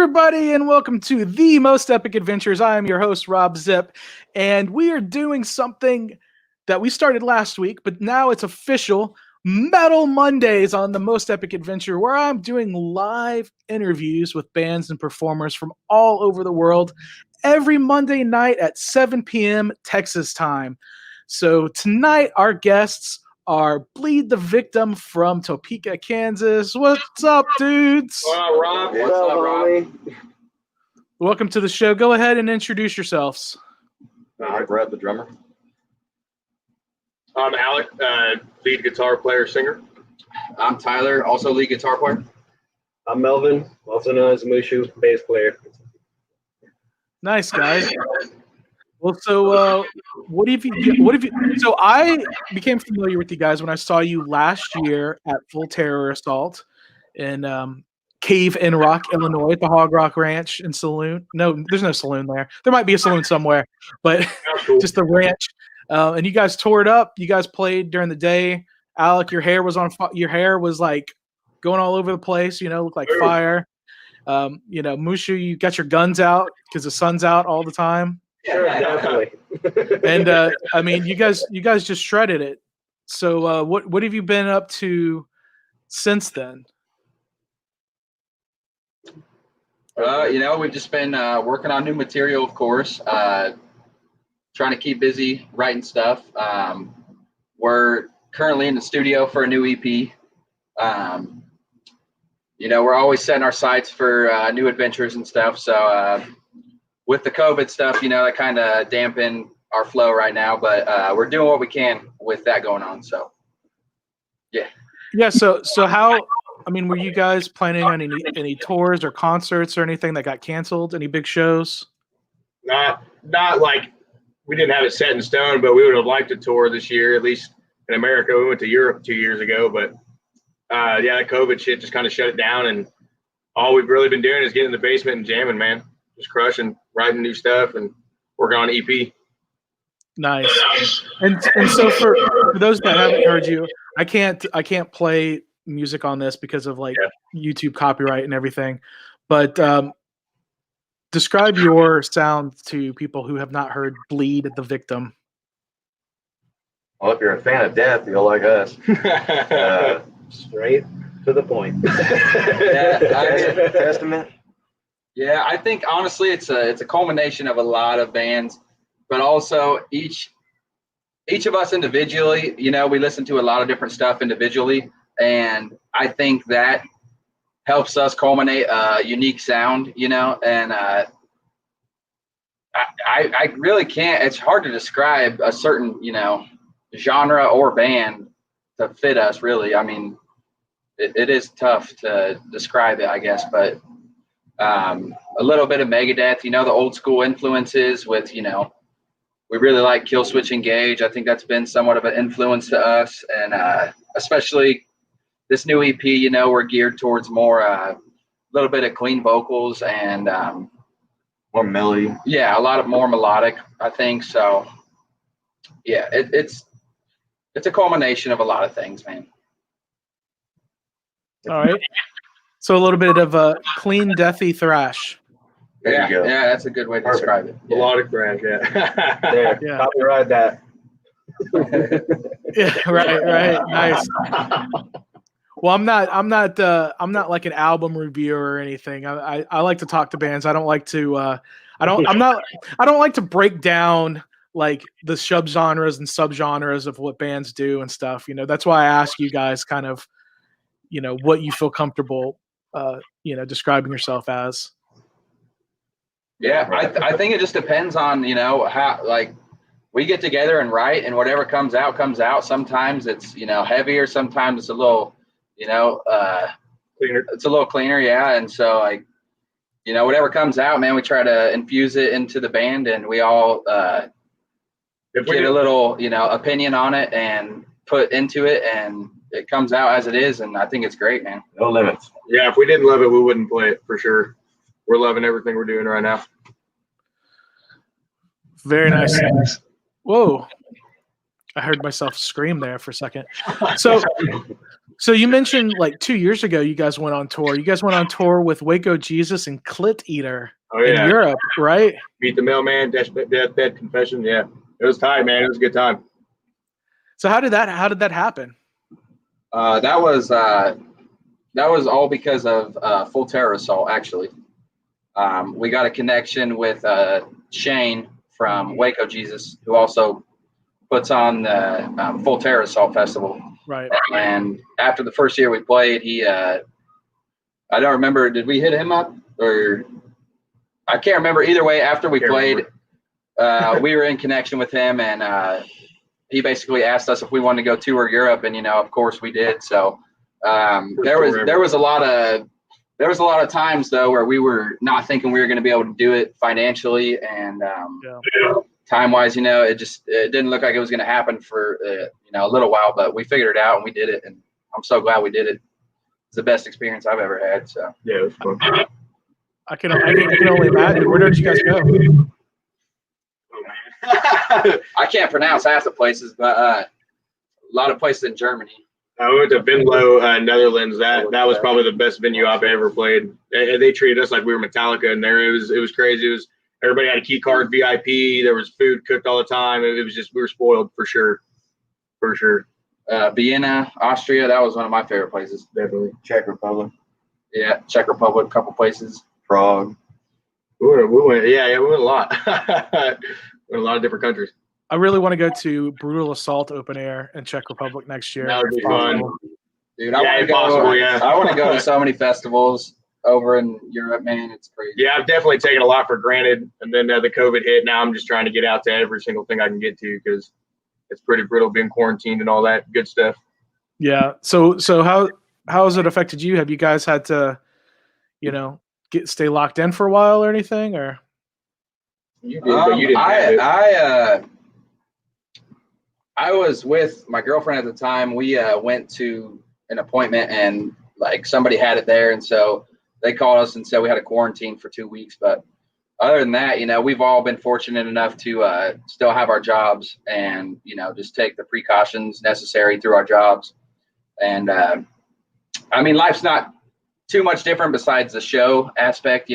everybody, and welcome to the Most Epic Adventures. I am your host, Robb Zipp, and we are doing something that we started last week, but now it's official. Metal Mondays on the Most Epic Adventure, where I'm doing live interviews with bands and performers from all over the world every Monday night at 7 p.m. Texas time. So tonight, our guests are Bleed the Victim from Topeka, Kansas. What's up, dudes? Well, Rob, what's up, Rob? Welcome to the show. Go ahead and introduce yourselves. I'm Brett, the drummer. I'm Alec, lead guitar player, singer. I'm Tyler, also lead guitar player. I'm Melvin, also known as Mushu, bass player. Nice, guys. Well, so what have you? So I became familiar with you guys when I saw you last year at Full Terror Assault in Cave in Rock, Illinois, at the Hog Rock Ranch and Saloon. No, there's no saloon there. There might be a saloon somewhere, but Cool. just the ranch. And you guys tore it up. You guys played during the day. Alec, your hair was on. Your hair was like going all over the place. You know, looked like fire. Mushu, you got your guns out because the sun's out all the time. Sure, definitely. And I mean, you guys just shredded it. So what have you been up to since then? We've just been working on new material, of course. Trying to keep busy writing stuff. We're currently in the studio for a new EP. We're always setting our sights for new adventures and stuff. So with the COVID stuff, that kind of dampened our flow right now. But we're doing what we can with that going on. So, yeah. Yeah. So how? I mean, were you guys planning on any tours or concerts or anything that got canceled? Any big shows? Not like we didn't have it set in stone, but we would have liked to tour this year, at least in America. We went to Europe 2 years ago, but that COVID shit just kind of shut it down. And all we've really been doing is getting in the basement and jamming, man. Just crushing, writing new stuff, and working on EP. Nice. And so for those that haven't heard you, I can't play music on this because of YouTube copyright and everything. But describe your sound to people who have not heard Bleed the Victim. Well, if you're a fan of death, you'll like us. Straight to the point. Testament. Yeah, I think honestly it's a culmination of a lot of bands, but also each of us individually, we listen to a lot of different stuff individually, and I think that helps us culminate a unique sound, and I really can't, it's hard to describe a certain, genre or band to fit us, really. I mean, it is tough to describe it, I guess, but a little bit of Megadeth, the old school influences with, we really like Killswitch Engage. I think that's been somewhat of an influence to us, and especially this new EP, we're geared towards more a little bit of clean vocals and More melody. Yeah, a lot of more melodic, I think. So yeah, it's a culmination of a lot of things, man. All right. So a little bit of a clean, deathy thrash. There you go. Yeah, that's a good way to describe it. Yeah. Melodic thrash, yeah. There, Yeah. copyright that. Yeah, right. Nice. Well, I'm not like an album reviewer or anything. I like to talk to bands. I don't like to I don't like to break down like the subgenres and subgenres of what bands do and stuff. That's why I ask you guys kind of, what you feel comfortable describing yourself as. Yeah, I think it just depends on, how, like, we get together and write, and whatever comes out. Sometimes it's, heavier. Sometimes it's a little, Cleaner. It's a little cleaner. Yeah. And so, like, whatever comes out, man, we try to infuse it into the band, and we all get a little, opinion on it and put into it, and it comes out as it is. And I think it's great, man. No limits. Yeah, if we didn't love it, we wouldn't play it for sure. We're loving everything we're doing right now. Very nice. Whoa. I heard myself scream there for a second. So So you mentioned like 2 years ago you guys went on tour. You guys went on tour with Waco Jesus and Clit Eater in Europe, right? Beat the Mailman, Deathbed Confession. Yeah, it was tight, man. It was a good time. So how did that happen? That was all because of Full Terror Assault. Actually, we got a connection with Shane from Waco Jesus, who also puts on the Full Terror Assault Festival. Right. And after the first year we played, I don't remember, did we hit him up? Or I can't remember. Either way, after we played, we were in connection with him, and he basically asked us if we wanted to go tour Europe, and of course we did. So there was a lot of times though where we were not thinking we were going to be able to do it financially and time wise. It didn't look like it was going to happen for a little while, but we figured it out and we did it, and I'm so glad we did it. It's the best experience I've ever had. So yeah, it was fun. I can only imagine. Where did you guys go? Oh man, I can't pronounce half the places, but a lot of places in Germany. I went to Venlo, Netherlands. That was probably the best venue I've ever played. They treated us like we were Metallica in there. It was crazy. It was everybody had a key card, VIP. There was food cooked all the time. It was just we were spoiled for sure. Vienna, Austria. That was one of my favorite places. Definitely. Czech Republic, Yeah, Czech Republic, a couple places. Prague. We went a lot. Went a lot of different countries. I really want to go to Brutal Assault open air in Czech Republic next year. That would be fun. Dude, I want to go to so many festivals over in Europe, man. It's crazy. Yeah, I've definitely taken a lot for granted. And then the COVID hit. Now I'm just trying to get out to every single thing I can get to because it's pretty brutal being quarantined and all that good stuff. Yeah. So how has it affected you? Have you guys had to, stay locked in for a while or anything? Or You did, but you didn't have it. I was with my girlfriend at the time. We went to an appointment and like somebody had it there, and so they called us and said we had to quarantine for 2 weeks. But other than that, we've all been fortunate enough to still have our jobs and just take the precautions necessary through our jobs. And life's not too much different besides the show aspect,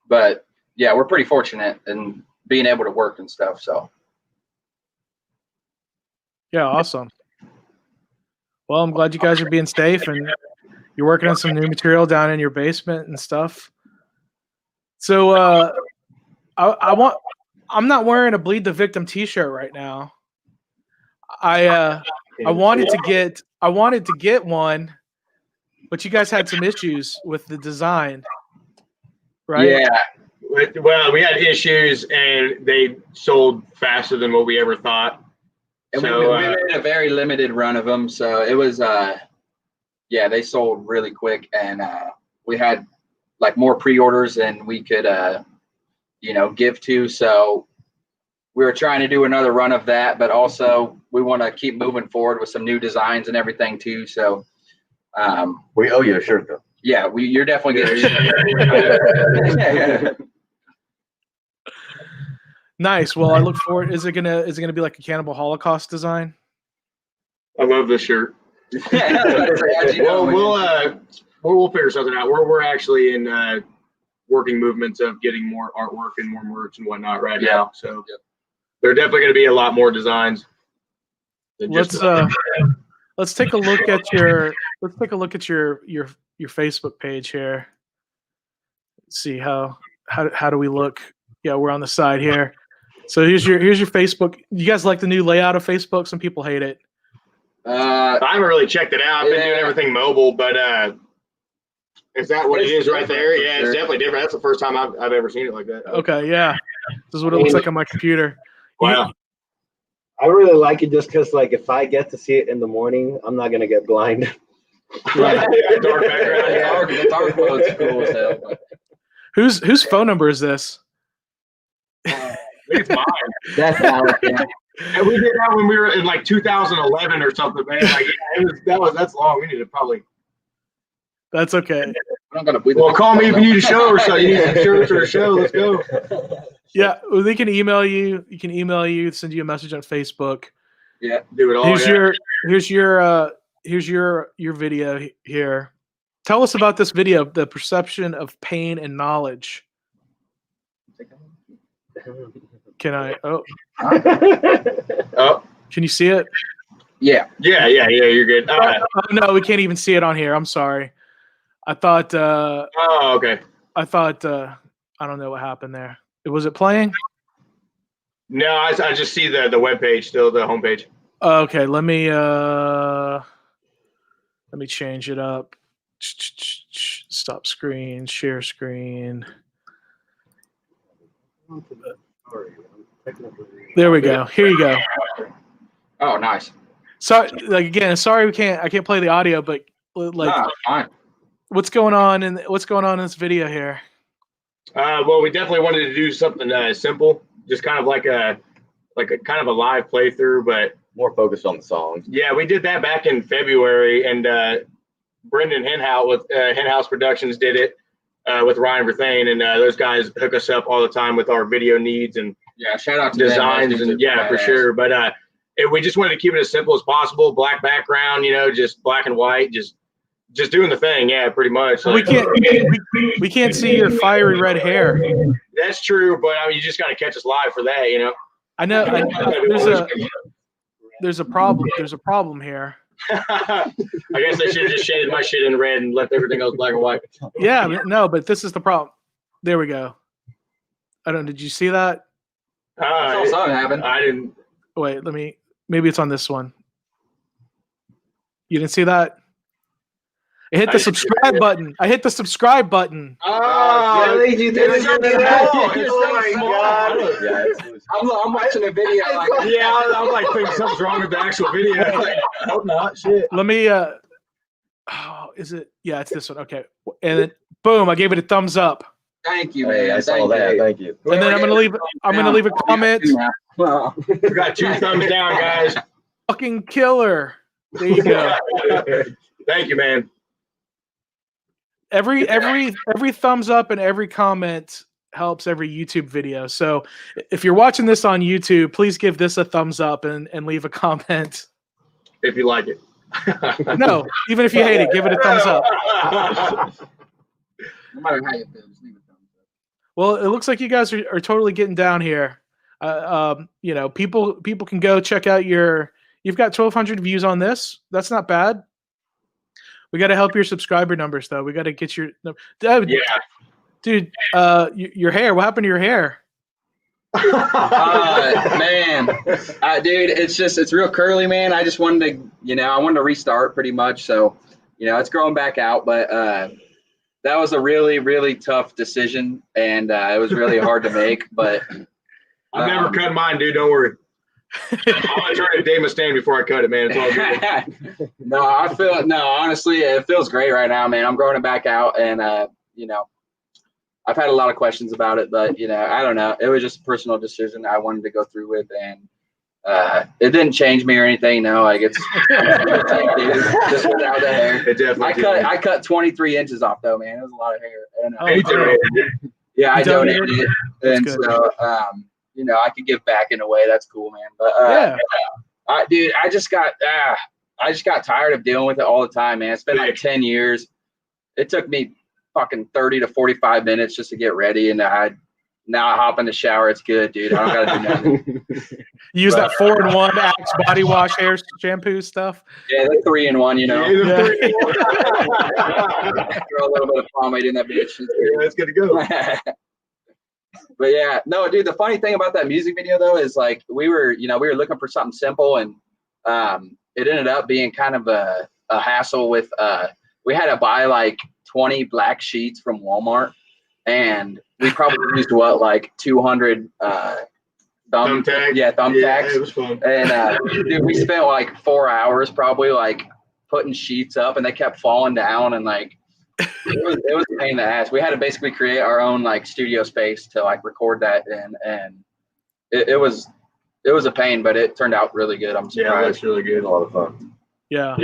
but yeah, we're pretty fortunate in being able to work and stuff. So. Yeah, awesome. Well, I'm glad you guys are being safe and you're working on some new material down in your basement and stuff. So I'm not wearing a Bleed the Victim t-shirt right now. I wanted to get one, but you guys had some issues with the design, right? Yeah. Well, we had issues and they sold faster than what we ever thought. And we made a very limited run of them, so it was they sold really quick, and we had like more pre-orders than we could give to. So we were trying to do another run of that, but also we want to keep moving forward with some new designs and everything too. So We owe you a shirt though. yeah, you're definitely getting a shirt. Nice. Well, I look forward. Is it gonna be like a Cannibal Holocaust design? I love this shirt. We'll figure something out. We're actually in working movements of getting more artwork and more merch and whatnot right now. So there are definitely going to be a lot more designs. Let's take a look at your Facebook page here. Let's see how do we look? Yeah, we're on the side here. So here's your Facebook. You guys like the new layout of Facebook? Some people hate it. I haven't really checked it out. I've been doing everything mobile, but is that what it is right there? Yeah, it's definitely different. That's the first time I've ever seen it like that. Okay, yeah. This is what it looks like on my computer. Wow. I really like it just because, like, if I get to see it in the morning, I'm not gonna get blind. Right. Dark background. The dark mode's cool as hell. Whose phone number is this? It's mine. That's Alex. Yeah. And we did that when we were in like 2011 or something, man. Like that's long. We need to probably. That's okay. I'm not gonna believe Well, call me if you need a show or so. You need some shirts or a show. Let's go. Yeah, well, they can email you. You can email you, send you a message on Facebook. Yeah. Do it all. Here's your video here. Tell us about this video, the perception of pain and knowledge. Can I? Oh, Oh, can you see it? Yeah. yeah. You're good. Oh, no, we can't even see it on here. I'm sorry. I thought. Oh, okay. I thought. I don't know what happened there. Was it playing? No, I just see the webpage still, the homepage. Okay, let me change it up. Stop screen, share screen. There we go. Here you go. Oh, nice. So, like again, sorry I can't play the audio, but like, No, fine. what's going on in this video here? Well, we definitely wanted to do something simple, just kind of like a kind of a live playthrough, but More focused on the songs. yeah, we did that back in February, and Brendan Henhouse with Henhouse Productions did it with Ryan Verthane, and those guys hook us up all the time with our video needs and Yeah, shout out to designs, them. and yeah, for sure. But we just wanted to keep it as simple as possible. Black background, just black and white, just doing the thing. Yeah, pretty much. We can't see your fiery red hair. That's true, but I mean, you just got to catch us live for that, I know. There's a problem. There's a problem here. I guess I should have just shaded my shit in red and left everything else black and white. Yeah, no, but this is the problem. There we go. Did you see that? I saw something happen. I didn't. Wait, maybe it's on this one. You didn't see that? I hit the subscribe button. I hit the subscribe button. Oh, really? You did it's so do small. that? You're Oh so my small. God. Yeah, I'm watching a video like, Yeah, I'm like thinking something's wrong with the actual video. Like, I hope not. Shit. Let me is it? Yeah, it's this one. Okay. And then boom, I gave it a thumbs up. thank you, man. Hey, I saw Thank that. you. Thank you. And then I'm gonna leave a comment. Well, We got 2 thumbs down, guys. Fucking killer. There you go. Thank you, man. Every thumbs up and every comment helps every YouTube video. So if you're watching this on YouTube, please give this a thumbs up and leave a comment. If you like it. No, even if you hate it, give it a thumbs up. no matter how you feel, just leave a thumbs up. Well, it looks like you guys are totally getting down here. People can go check out you've got 1,200 views on this. That's not bad. We got to help your subscriber numbers, though. We got to get your Yeah. dude. Your hair. What happened to your hair? Man, dude, it's real curly, man. I just wanted to, restart pretty much. So, it's growing back out, but that was a really, really tough decision, and it was really hard to make. But I've never cut mine, dude. Don't worry. I'm gonna try to Dave Mustaine before I cut it, man. It's all good. Honestly, it feels great right now, man. I'm growing it back out, and I've had a lot of questions about it, but I don't know. It was just a personal decision I wanted to go through with, and it didn't change me or anything. No, like it's just without the hair. It definitely. I cut 23 inches off though, man. It was a lot of hair. And, He donated it. yeah, I You donated donated it, That's and good. so I could give back in a way. That's cool, man. But Yeah. dude, I just got tired of dealing with it all the time, man. It's been like 10 years. It took me fucking 30 to 45 minutes just to get ready, and now I hop in the shower. It's good, dude. I don't gotta do nothing. You use that 4-in-1 Axe body wash hair shampoo stuff. Yeah, the 3-in-1, Yeah. Throw a little bit of pomade in that bitch. It's good to go. But yeah, no, dude. The funny thing about that music video though is like we were looking for something simple, and it ended up being kind of a hassle with. We had to buy like 20 black sheets from Walmart, and we probably used 200 Thumbtack. Yeah, thumbtacks. It was fun. And dude, we spent like 4 hours probably like putting sheets up, and they kept falling down, and like it was a pain in the ass. We had to basically create our own like studio space to like record that in, and it was a pain, but it turned out really good. I'm Yeah, surprised. that's really good. A lot of fun. Yeah.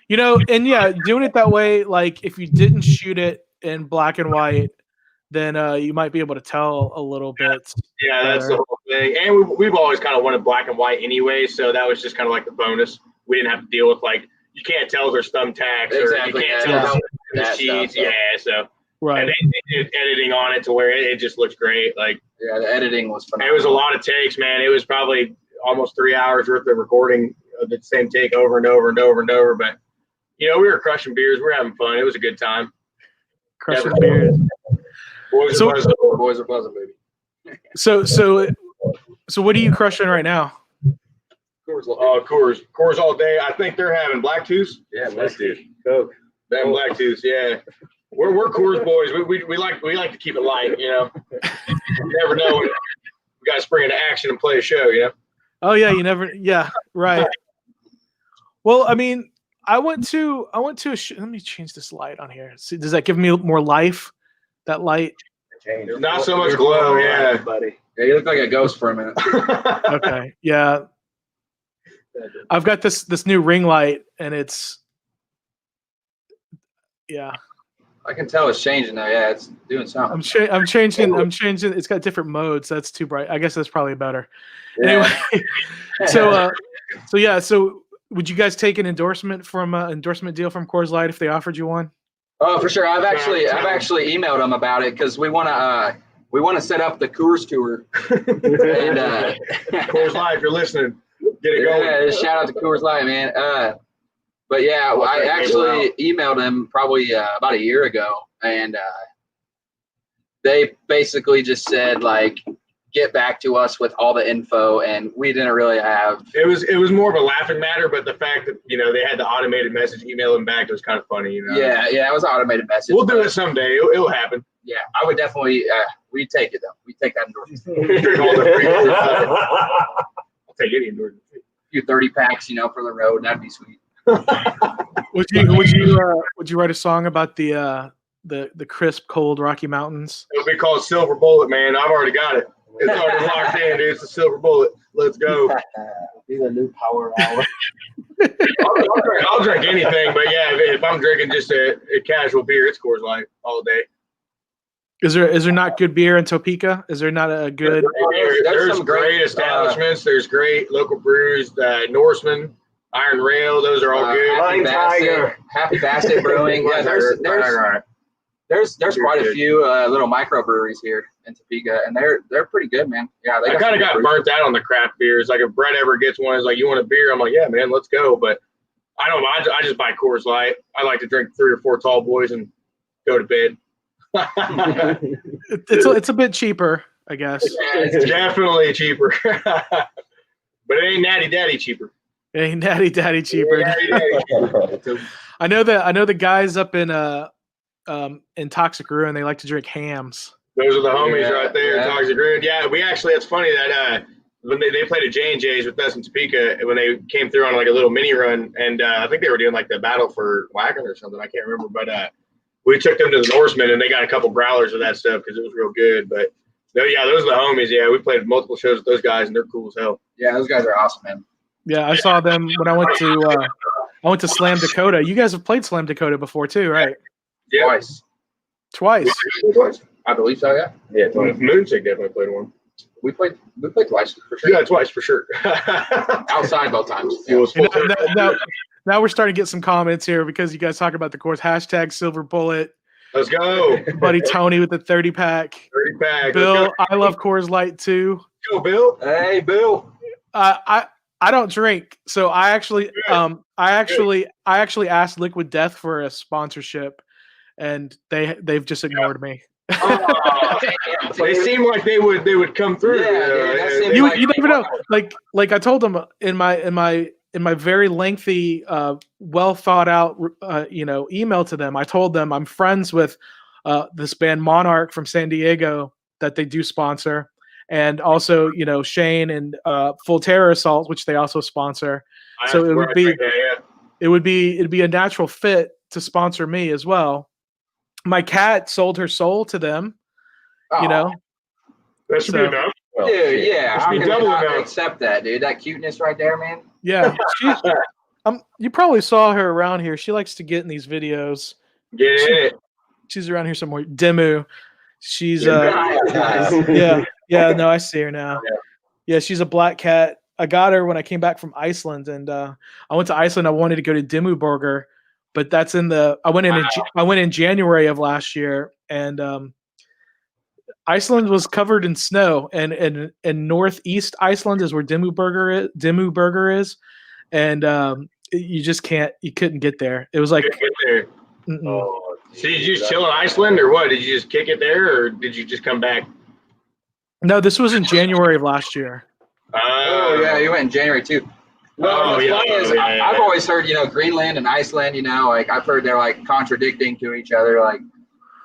Doing it that way, like if you didn't shoot it in black and white, then you might be able to tell a little bit. Yeah, that's the whole thing. And we've always kind of wanted black and white anyway, so that was just kind of like the bonus. We didn't have to deal with like you can't tell there's thumbtacks Exactly, or you can't yeah. tell Yeah. the sheets. Stuff, So Right. and they did editing on it to where it just looks great. Like Yeah, the editing was phenomenal. it was a lot of takes, man. It was probably almost 3 hours worth of recording of the same take over and over and over and over. But we were crushing beers. We were having fun. It was a good time. Crushing beers. Boys So- are buzzing. Boys are buzzing, baby. So what are you crushing right now? Coors all day. I think they're having Blacktooth. Yeah, let's do. Coke. They're having Blacktooth. Yeah, we're Coors boys. We like to keep it light. You never know when we got to spring into action and play a show. Oh yeah, you never. Yeah, right. Well, I mean, I went to a. Let me change this light on here. See, does that give me more life? That light. Not so much glow. Yeah, buddy. Yeah, you look like a ghost for a minute. Okay. Yeah. I've got this new ring light, and it's. Yeah. I can tell it's changing though. Yeah, it's doing something. I'm changing. It's got different modes. That's too bright. I guess that's probably better. Yeah. Anyway, so yeah. So would you guys take an endorsement deal from Coors Light if they offered you one? Oh, for sure. I've actually emailed them about it because we want to set up the Coors tour. And Coors Light, if you're listening, get it going. Yeah, shout out to Coors Light, man. But yeah, I actually emailed them probably about a year ago, and they basically just said like, get back to us with all the info, and we didn't really have. It was more of a laughing matter, but the fact that they had the automated message email them back, it was kind of funny. Yeah, it was an automated message. We'll do it someday. It'll happen. Yeah, I would definitely. We'd take it though. We'd take that endorsement. I'll take any endorsement. A few 30 packs, for the road. That'd be sweet. Would you write a song about the crisp, cold Rocky Mountains? It'll be called Silver Bullet, man. I've already got it. It's already locked in, dude. It's a Silver Bullet. Let's go. Be the new power hour. I'll drink anything, but yeah, if I'm drinking just a casual beer, it's Coors Light all day. Is there not good beer in Topeka? Is there not a good? There's some great establishments. There's great local brews. Norseman, Iron Rail. Those are all good. Happy Basket Brewing. Yeah, there's quite a few little microbreweries here in Topeka, and they're pretty good, man. Yeah, I kind of got burnt out on the craft beers. Like if Brett ever gets one, it's like, you want a beer? I'm like, yeah, man, let's go. But I don't know. I just buy Coors Light. I like to drink 3 or 4 tall boys and go to bed. It's a bit cheaper, I guess. It's definitely cheaper, but it ain't natty daddy cheaper. It ain't natty daddy cheaper. I know the guys up in Toxic Ruin, they like to drink hams. Those are the homies right there, Toxic Ruin. Yeah, we actually, it's funny that when they played at J&J's with us in Topeka, when they came through on like a little mini run, and I think they were doing like the battle for wagon or something. I can't remember, but we took them to the Norseman, and they got a couple growlers of that stuff because it was real good. But yeah, those are the homies. Yeah, we played multiple shows with those guys, and they're cool as hell. Yeah, those guys are awesome, man. Yeah, I saw them when I went to Slam Dakota. You guys have played Slam Dakota before too, right? Yeah. Twice. I believe so. Yeah. Yeah. Moonsick definitely played one. We played twice for sure. Yeah, twice for sure. Outside both times. Yeah. Now we're starting to get some comments here because you guys talk about the course. # Silver Bullet. Let's go. Buddy Tony with the 30 pack. 30 pack. Bill, I love Coors Light too. Go, Bill. Hey, Bill. I don't drink, so I actually asked Liquid Death for a sponsorship, and they've just ignored me. They seem like they would come through. You never know. Like I told them in my very lengthy, well thought out, email to them. I told them I'm friends with this band Monarch from San Diego that they do sponsor, and also Shane and Full Terror Assault, which they also sponsor. So it'd be a natural fit to sponsor me as well. My cat sold her soul to them. That should be enough. Well, dude, yeah, I'm gonna accept that, dude. That cuteness right there, man. Yeah, you probably saw her around here. She likes to get in these videos. Get in it. She's around here somewhere. Demu. She's nice. yeah. No, I see her now. Yeah, she's a black cat. I got her when I came back from Iceland, and I went to Iceland. I wanted to go to Dimmuborgir, but that's in the. I went in January of last year, and Iceland was covered in snow, and northeast Iceland is where Dimmuborgir is, and you just can't. You couldn't get there. It was like. Couldn't get there. Oh, So did you just chill in Iceland or what? Did you just kick it there or did you just come back? No, this was in January of last year. Oh yeah, you went in January too. Well, what's funny is I've always heard, Greenland and Iceland, like I've heard they're like contradicting to each other, like,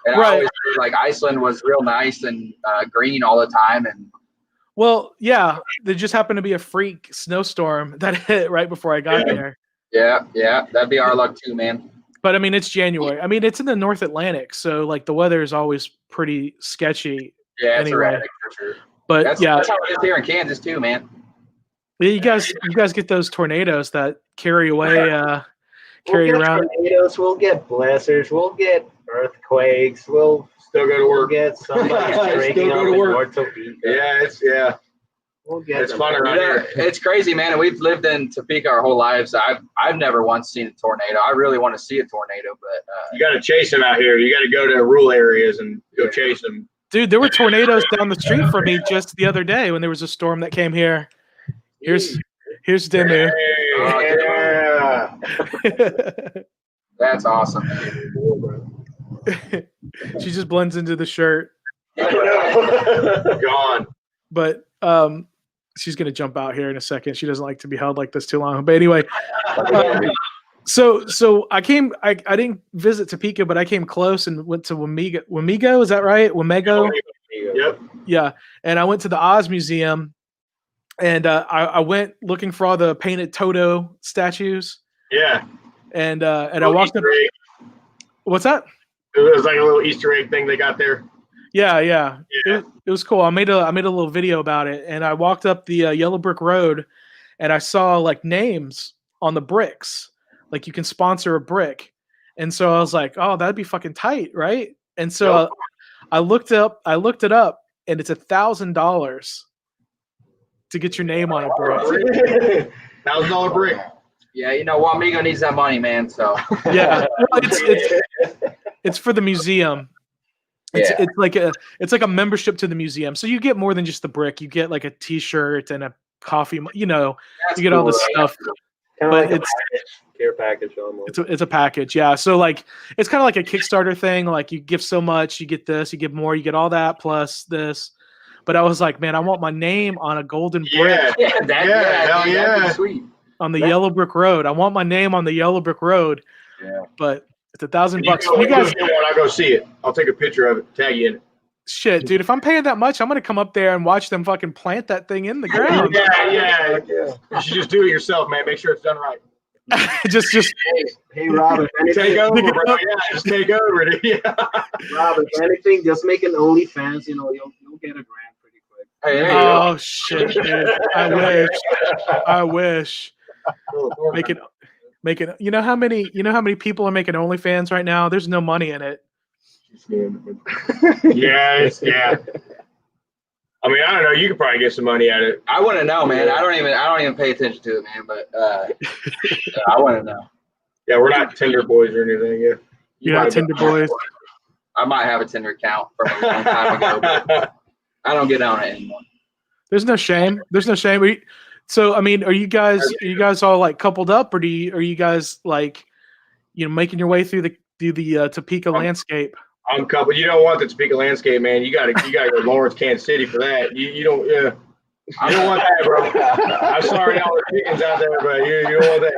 and I always heard like Iceland was real nice and green all the time, and. Well, yeah, there just happened to be a freak snowstorm that hit right before I got there. Yeah, that'd be our luck too, man. But I mean, it's January. I mean, it's in the North Atlantic, so like the weather is always pretty sketchy. Yeah, it's erratic for sure. But that's how it is here in Kansas too, man. Yeah, you guys get those tornadoes that carry away, carry around. Tornadoes. We'll get blizzards. We'll get earthquakes. We'll still go to work. Get somebody breaking up in North Topeka. Yeah. We'll get it's fun around here. It's crazy, man. And we've lived in Topeka our whole lives. I've never once seen a tornado. I really want to see a tornado, but you got to chase them out here. You got to go to rural areas and go chase them. Dude, there were tornadoes down the street from me just the other day when there was a storm that came here. Here's Dimmu. Yeah. That's awesome. She just blends into the shirt. Gone. But she's gonna jump out here in a second. She doesn't like to be held like this too long. But anyway, so I came. I didn't visit Topeka, but I came close and went to Wamego. Wamego, is that right? Wamego. Yep. Yeah, and I went to the Oz Museum, and I went looking for all the painted Toto statues. Yeah. And I walked up. What's that? It was like a little Easter egg thing they got there. Yeah. It was cool. I made a little video about it, and I walked up the Yellow Brick Road, and I saw like names on the bricks, like you can sponsor a brick, and so I was like, oh, that'd be fucking tight, right? And so I looked it up, and it's $1,000 to get your name on a brick. $1,000 brick. Yeah, Wamego needs that money, man. So yeah, it's for the museum. It's like a membership to the museum. So you get more than just the brick. You get like a T-shirt and a coffee. You get all this stuff. Kind of but like a care package almost. It's a package, yeah. So like it's kind of like a Kickstarter thing. Like you give so much, you get this, you give more, you get all that plus this. But I was like, man, I want my name on a golden brick. Hell yeah. That'd be sweet. On the Yellow Brick Road. I want my name on the Yellow Brick Road. Yeah. But it's $1,000. You guys get one, I'll go see it. I'll take a picture of it, tag you in it. Shit, dude, if I'm paying that much, I'm gonna come up there and watch them fucking plant that thing in the ground. Yeah. You should just do it yourself, man. Make sure it's done right. just Hey Rob, if anything, take over, bro. Yeah, just take over it. Yeah. Rob, if anything, just make an OnlyFans. You'll get a grand pretty quick. Hey, oh shit, dude! I wish. Make it. You know how many people are making OnlyFans right now? There's no money in it. Yeah. I mean, I don't know. You could probably get some money at it. I want to know, man. I don't even pay attention to it, man. But I want to know. Yeah, we're not Tinder boys or anything. Yeah, You're not Tinder boys. I might have a Tinder account from a long time ago, but I don't get on it anymore. There's no shame. So I mean, are you guys all like coupled up, or are you guys like, making your way through the Topeka landscape? I'm coupled. You don't want the Topeka landscape, man. You gotta go to Lawrence, Kansas City for that. You don't. Yeah. You don't want that, bro. I'm sorry to all the chickens out there, but you don't want that.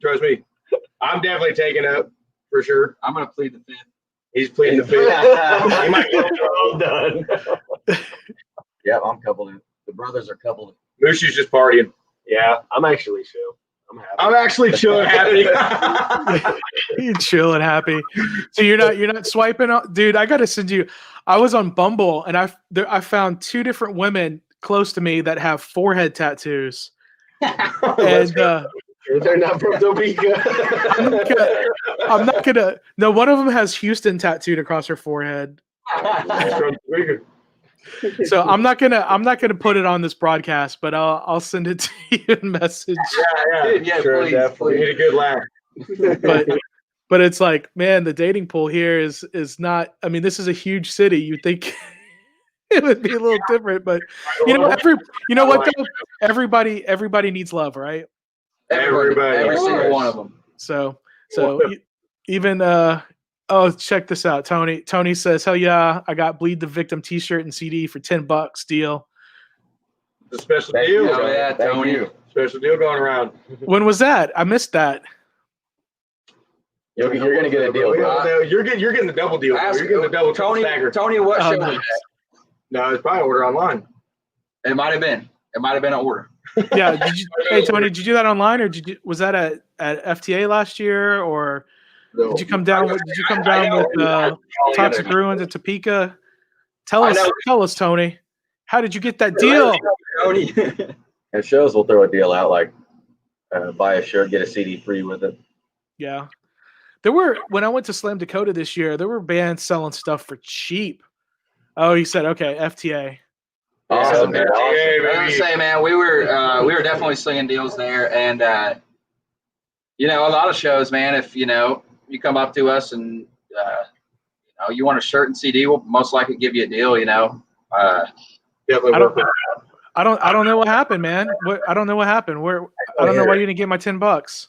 Trust me. I'm definitely taking up for sure. I'm gonna plead the fifth. He's pleading the fifth. He might get all done. Yeah, I'm coupled in. The brothers are coupled in. Moosey's just partying. Yeah, I'm actually chill. I'm happy. I'm actually chilling, happy. You're chill and happy. So you're not swiping on, dude. I gotta send you. I was on Bumble and I found 2 different women close to me that have forehead tattoos. And they're not from Topeka. I'm not gonna. No, one of them has Houston tattooed across her forehead. So I'm not gonna put it on this broadcast, but I'll send it to you in message. Yeah, Sure, please, definitely. We need a good laugh. But it's like, man, the dating pool here is not. I mean, this is a huge city. You'd think it would be a little different, but you know what though? Everybody needs love, right? Everybody. every Of single course. one of them. So even oh, check this out. Tony says, hell yeah, I got Bleed the Victim t-shirt and CD for $10 deal. The special Thank deal. you, Oh, yeah, Thank Tony. you. Special deal going around. When was that? I missed that. You're gonna get a deal, bro. You're getting the double deal. Ask You're getting the double Tony. stagger. Tony, what Oh, show nice. was that? No, it's probably order online. It might have been. It might have been an order. Yeah. Hey Tony, did you do that online or was that at FTA last year or No. did you come down with Toxic Ruins at Topeka? Tell I us, Tony. How did you get that Let deal? us know, Tony. At shows, we'll throw a deal out like buy a shirt, get a CD free with it. Yeah. When I went to Slam Dakota this year, there were bands selling stuff for cheap. Oh, he said, okay, FTA. Awesome, man. Yeah, Awesome. I was baby. gonna say, man, we were definitely slinging deals there, and a lot of shows, man. If you come up to us and you want a shirt and CD, we'll most likely give you a deal. Definitely I worth don't, it. I don't know what happened, man. I don't know what happened. I don't know why you didn't get my $10.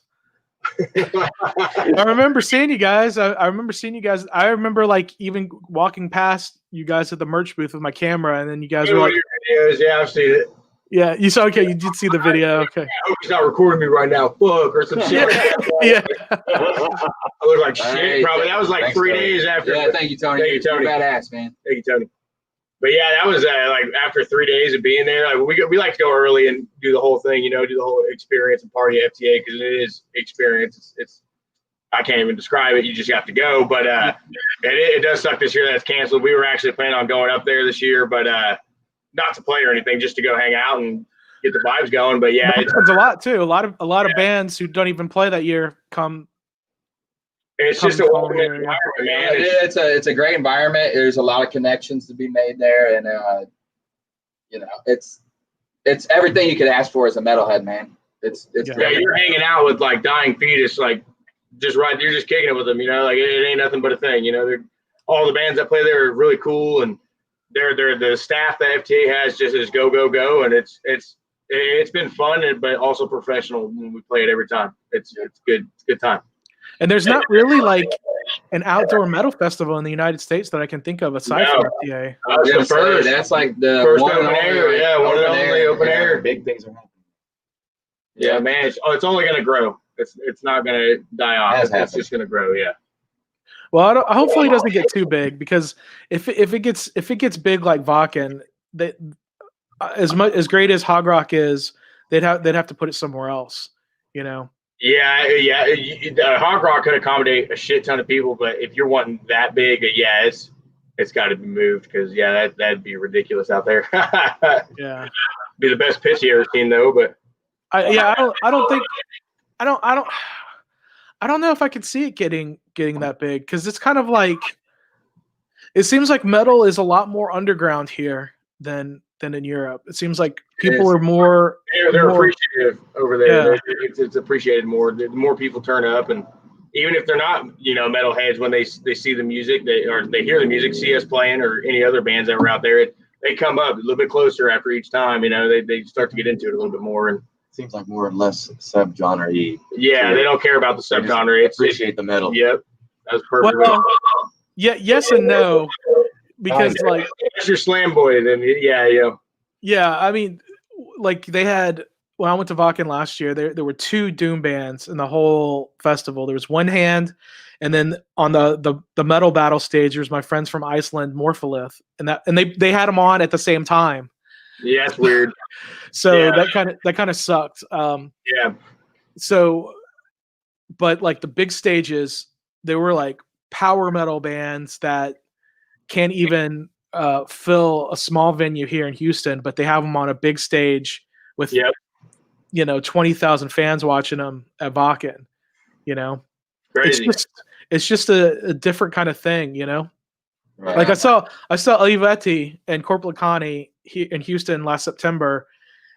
I remember seeing you guys. I remember seeing you guys. I remember like even walking past you guys at the merch booth with my camera, and then you guys were like, Videos, yeah, I've seen it. "Yeah, you saw." Okay, you did see the video. Okay, I hope he's not recording me right now. Fuck or some shit. yeah. I look like shit. Hey, Probably that was like thanks, 3 Tony. days after. Yeah, thank you, Tony. Thank you, Tony. You're badass, man. Thank you, Tony. But yeah, that was like after 3 days of being there. Like we like to go early and do the whole thing, do the whole experience and party at FTA because it is experience. It's I can't even describe it. You just have to go. But it does suck this year that it's canceled. We were actually planning on going up there this year, but not to play or anything, just to go hang out and get the vibes going. But yeah, That happens a lot too. A lot of bands who don't even play that year come. it's just a welcoming environment, man. It's a great environment. There's a lot of connections to be made there, and it's everything you could ask for as a metalhead, man. It's Yeah, you're hanging out with like Dying Fetus, like you're just kicking it with them, like it ain't nothing but a thing, all the bands that play there are really cool, and they're the staff that FTA has just is go, and it's been fun, but also professional when we play it every time. It's good. It's a good time. And there's not really like an outdoor metal festival in the United States that I can think of aside from FTA. That's the first. That's like the First one open and air, only, yeah, one and only open air. Big things are happening. Yeah, man. It's only gonna grow. It's not gonna die off. It's just gonna grow. Yeah. Well, hopefully it doesn't get too big because if it gets big like Wacken, as great as Hog Rock is, they'd have to put it somewhere else, Yeah. Hog Rock could accommodate a shit ton of people, but if you're wanting that big, it's got to be moved because that'd be ridiculous out there. Yeah. Be the best pitch you ever seen though, but I don't know if I could see it getting that big because it's kind of like it seems like metal is a lot more underground here than in Europe. It seems like people are more they're appreciative over there. Yeah. It's appreciated more. The more people turn up, and even if they're not metalheads, when they see the music, they hear the music, see us playing or any other bands that were out there, they come up a little bit closer after each time. They start to get into it a little bit more and. Seems like more or less subgenre-y. Yeah, they don't care about the subgenre. Appreciate the metal. Yep, that's perfect. Well, yeah, yes and no, because like if you're slam boy, then yeah. I mean, like they had when I went to Wacken last year, there were 2 doom bands in the whole festival. There was One Hand, and then on the metal battle stage, there was my friends from Iceland, Morpholith, and they had them on at the same time. Yeah, it's weird. So that kind of sucked. Yeah. So, but like the big stages, they were like power metal bands that can't even fill a small venue here in Houston, but they have them on a big stage with 20,000 fans watching them at Wacken. Crazy. It's just a different kind of thing. Like I saw Olivetti and Corporal Connie in Houston last September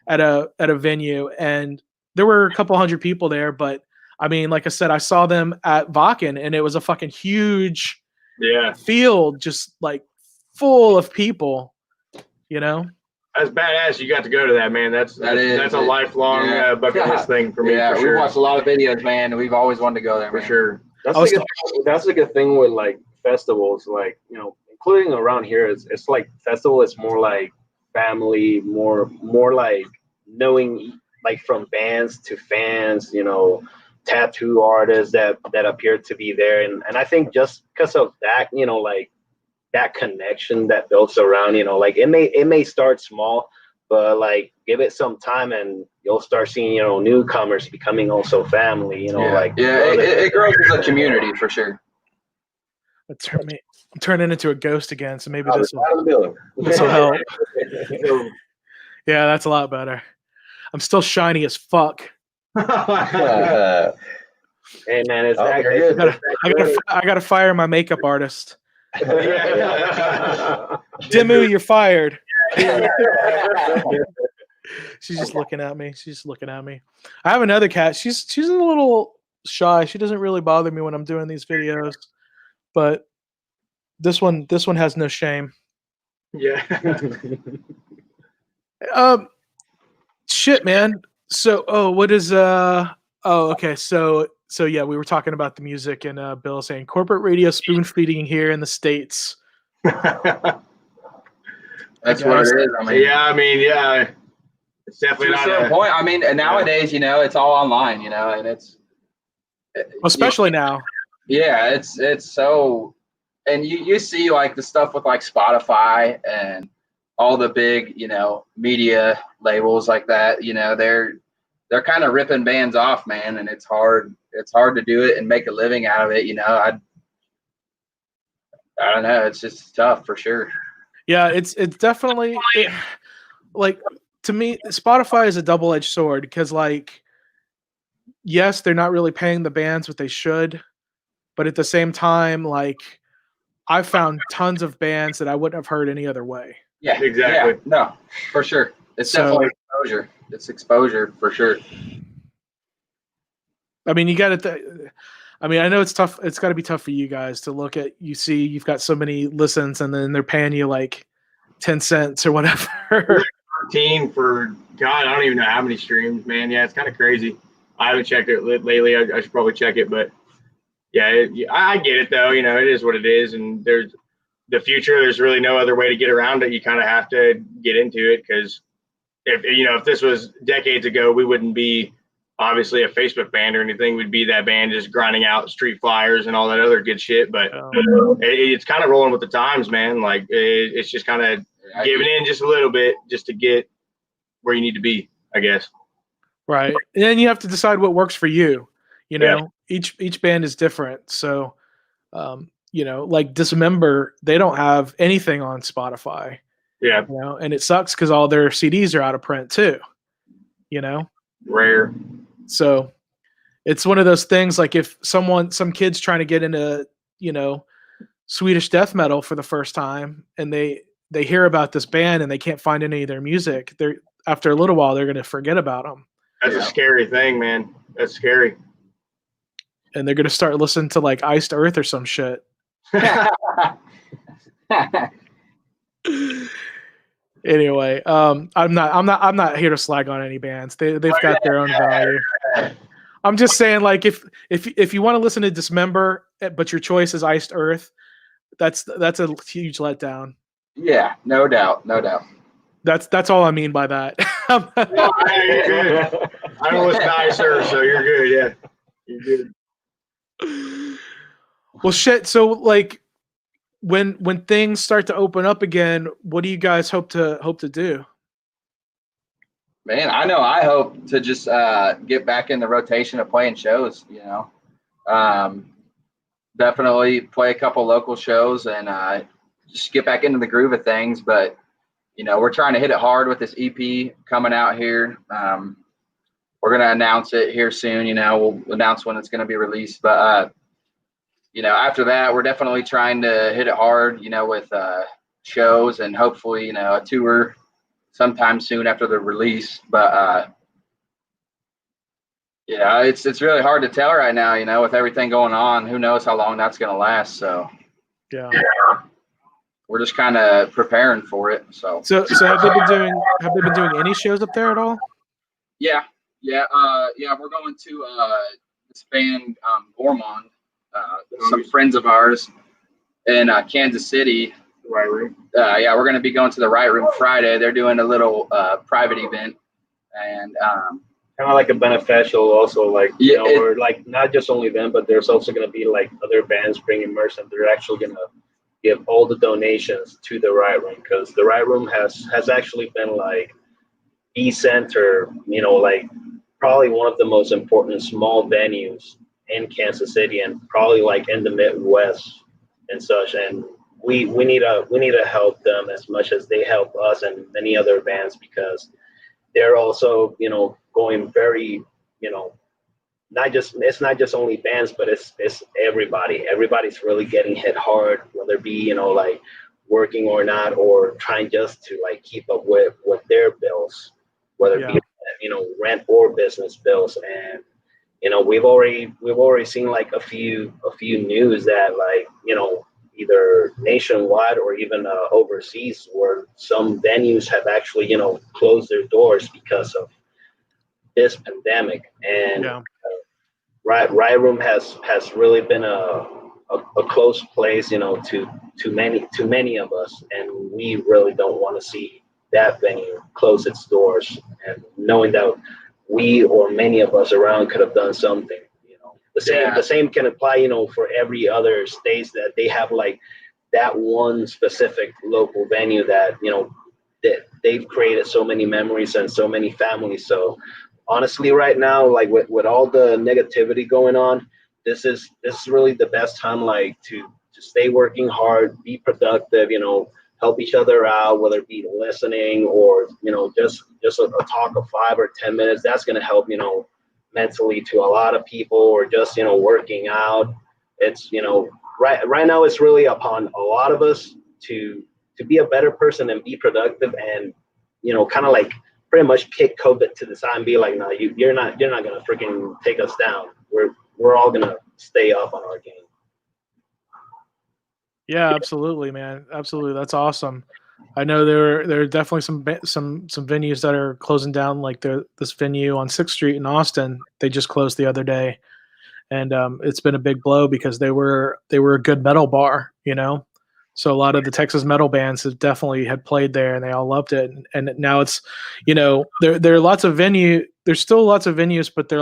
at a venue, and there were a couple hundred people there. But I mean, like I said, I saw them at Vakken, and it was a fucking huge field, just like full of people. You know, that's badass. You got to go to that, man. That's a lifelong bucket list thing for me. Yeah, for sure. We've watched a lot of videos, man. We've always wanted to go there, for man. sure. That's a good thing with like festivals, like, you know, including around here. It's like festival is more like family, more like knowing, like, from bands to fans, you know, tattoo artists that appear to be there, and I think just because of that, you know, like that connection that builds around, you know, like it may start small, but like give it some time and you'll start seeing, you know, newcomers becoming also family, you know, it grows as a community for sure. I'm turning into a ghost again, so maybe this will help. Yeah, that's a lot better. I'm still shiny as fuck. Hey man, it's I gotta fire my makeup artist. Dimmu, you're fired. She's just looking at me. I have another cat. She's a little shy. She doesn't really bother me when I'm doing these videos, but this one has no shame. Yeah. Shit, man. So, okay. So yeah, we were talking about the music, and Bill saying corporate radio spoon feeding here in the States. That's what it is. I mean, it's definitely not a point. I mean, nowadays, you know, it's all online, you know, and it's especially now. Yeah, it's so, and you see like the stuff with like Spotify and all the big, you know, media labels like that, you know, they're kind of ripping bands off, man, and it's hard to do it and make a living out of it, you know. I don't know, it's just tough for sure. Yeah, it's definitely like, to me, Spotify is a double-edged sword because, like, yes, they're not really paying the bands what they should, but at the same time, like, I've found tons of bands that I wouldn't have heard any other way. Yeah, exactly. Yeah, no, for sure. It's definitely exposure. It's exposure for sure. I mean, you got to. I mean, I know it's tough. It's got to be tough for you guys to look at. You see, you've got so many listens, and then they're paying you like 10 cents or whatever. 13 for God, I don't even know how many streams, man. Yeah, it's kind of crazy. I haven't checked it lately. I should probably check it, but yeah, I get it though. You know, it is what it is, and there's the future. There's really no other way to get around it. You kind of have to get into it because if this was decades ago, we wouldn't be obviously a Facebook band or anything. We'd be that band just grinding out street flyers and all that other good shit. But it's kind of rolling with the times, man. Like it's just kind of giving in just a little bit just to get where you need to be, I guess. Right. And then you have to decide what works for you. You know, each band is different. So, you know, like Dismember, they don't have anything on Spotify. Yeah. You know, and it sucks because all their CDs are out of print too. You know? Rare. So it's one of those things, like if some kid's trying to get into, you know, Swedish death metal for the first time and they hear about this band and they can't find any of their music, after a little while they're going to forget about them. That's a scary thing, man. That's scary. And they're going to start listening to like Iced Earth or some shit. Anyway, I'm not here to slag on any bands. They've got their own value. I'm just saying, like, if you want to listen to Dismember, but your choice is Iced Earth, that's a huge letdown. Yeah, no doubt. That's all I mean by that. You're good. I don't listen to Iced Earth, so you're good. Yeah, you're good. Well, shit. So, like, when things start to open up again, what do you guys hope to do? Man, I know I hope to just get back in the rotation of playing shows, you know. Definitely play a couple local shows and just get back into the groove of things. But, you know, we're trying to hit it hard with this EP coming out here. We're going to announce it here soon. You know, we'll announce when it's going to be released. But after that, we're definitely trying to hit it hard, with shows and hopefully, a tour sometime soon after the release. But it's really hard to tell right now, with everything going on. Who knows how long that's going to last? So Yeah. we're just kind of preparing for it. So have they been doing any shows up there at all? yeah. We're going to this band Gormand, some friends of ours in Kansas City. Right room. We're going to be going to the Right Room Friday. They're doing a little private event, and kind of like a beneficial also, like or like not just only them, but there's also going to be like other bands bringing merch, and they're actually going to give all the donations to the Right Room, because the Right Room has actually been like the center, like probably one of the most important small venues in Kansas City, and probably like in the Midwest and such. And we need to help them as much as they help us and many other bands, because they're also going very it's not just only bands, but it's everybody's really getting hit hard, whether it be like working or not, or trying just to like keep up with their bills, whether it be rent or business bills. And we've already seen like a few news that like either nationwide or even overseas, where some venues have actually closed their doors because of this pandemic. And Right Room has really been a close place, to many of us, and we really don't want to see that venue close its doors. And knowing that we or many of us around could have done something, the same can apply, for every other states, that they have like that one specific local venue that that they've created so many memories and so many families. So honestly, right now, like with all the negativity going on, this is really the best time, like to stay working hard, be productive, help each other out, whether it be listening or just a talk of 5 or 10 minutes. That's going to help mentally to a lot of people, or just working out. It's right now it's really upon a lot of us to be a better person and be productive, and kind of like pretty much kick COVID to the side and be like, no, you're not gonna freaking take us down. We're all gonna stay up on our game. Yeah, absolutely, man. Absolutely, that's awesome. I know there are definitely some venues that are closing down, like this venue on 6th Street in Austin. They just closed the other day, and it's been a big blow because they were a good metal bar, So a lot of the Texas metal bands have definitely had played there, and they all loved it. And now it's, there are lots of there's still lots of venues, but there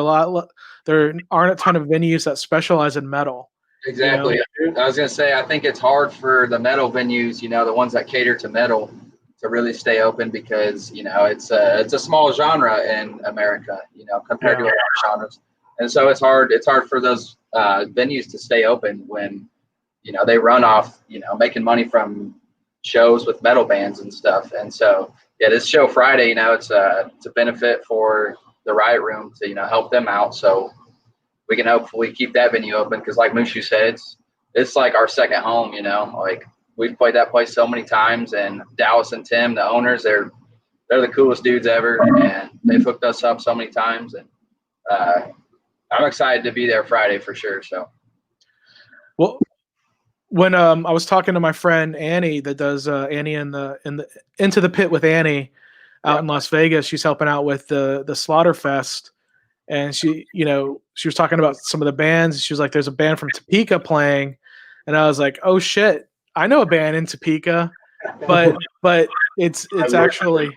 aren't a ton of venues that specialize in metal. Exactly. I was going to say, I think it's hard for the metal venues, the ones that cater to metal, to really stay open, because, it's a small genre in America, compared to other genres. And so it's hard for those venues to stay open when, they run off, making money from shows with metal bands and stuff. And so, this show Friday, it's a benefit for the Riot Room to, help them out. So we can hopefully keep that venue open, because like Mushu said, it's like our second home, like we've played that place so many times, and Dallas and Tim, the owners, they're the coolest dudes ever, and they've hooked us up so many times. And I'm excited to be there Friday for sure. So, well, when I was talking to my friend Annie that does Annie in the Into the Pit with Annie out in Las Vegas, she's helping out with the Slaughterfest, and she was talking about some of the bands. She was like, "There's a band from Topeka playing," and I was like, "Oh shit, I know a band in Topeka, but it's actually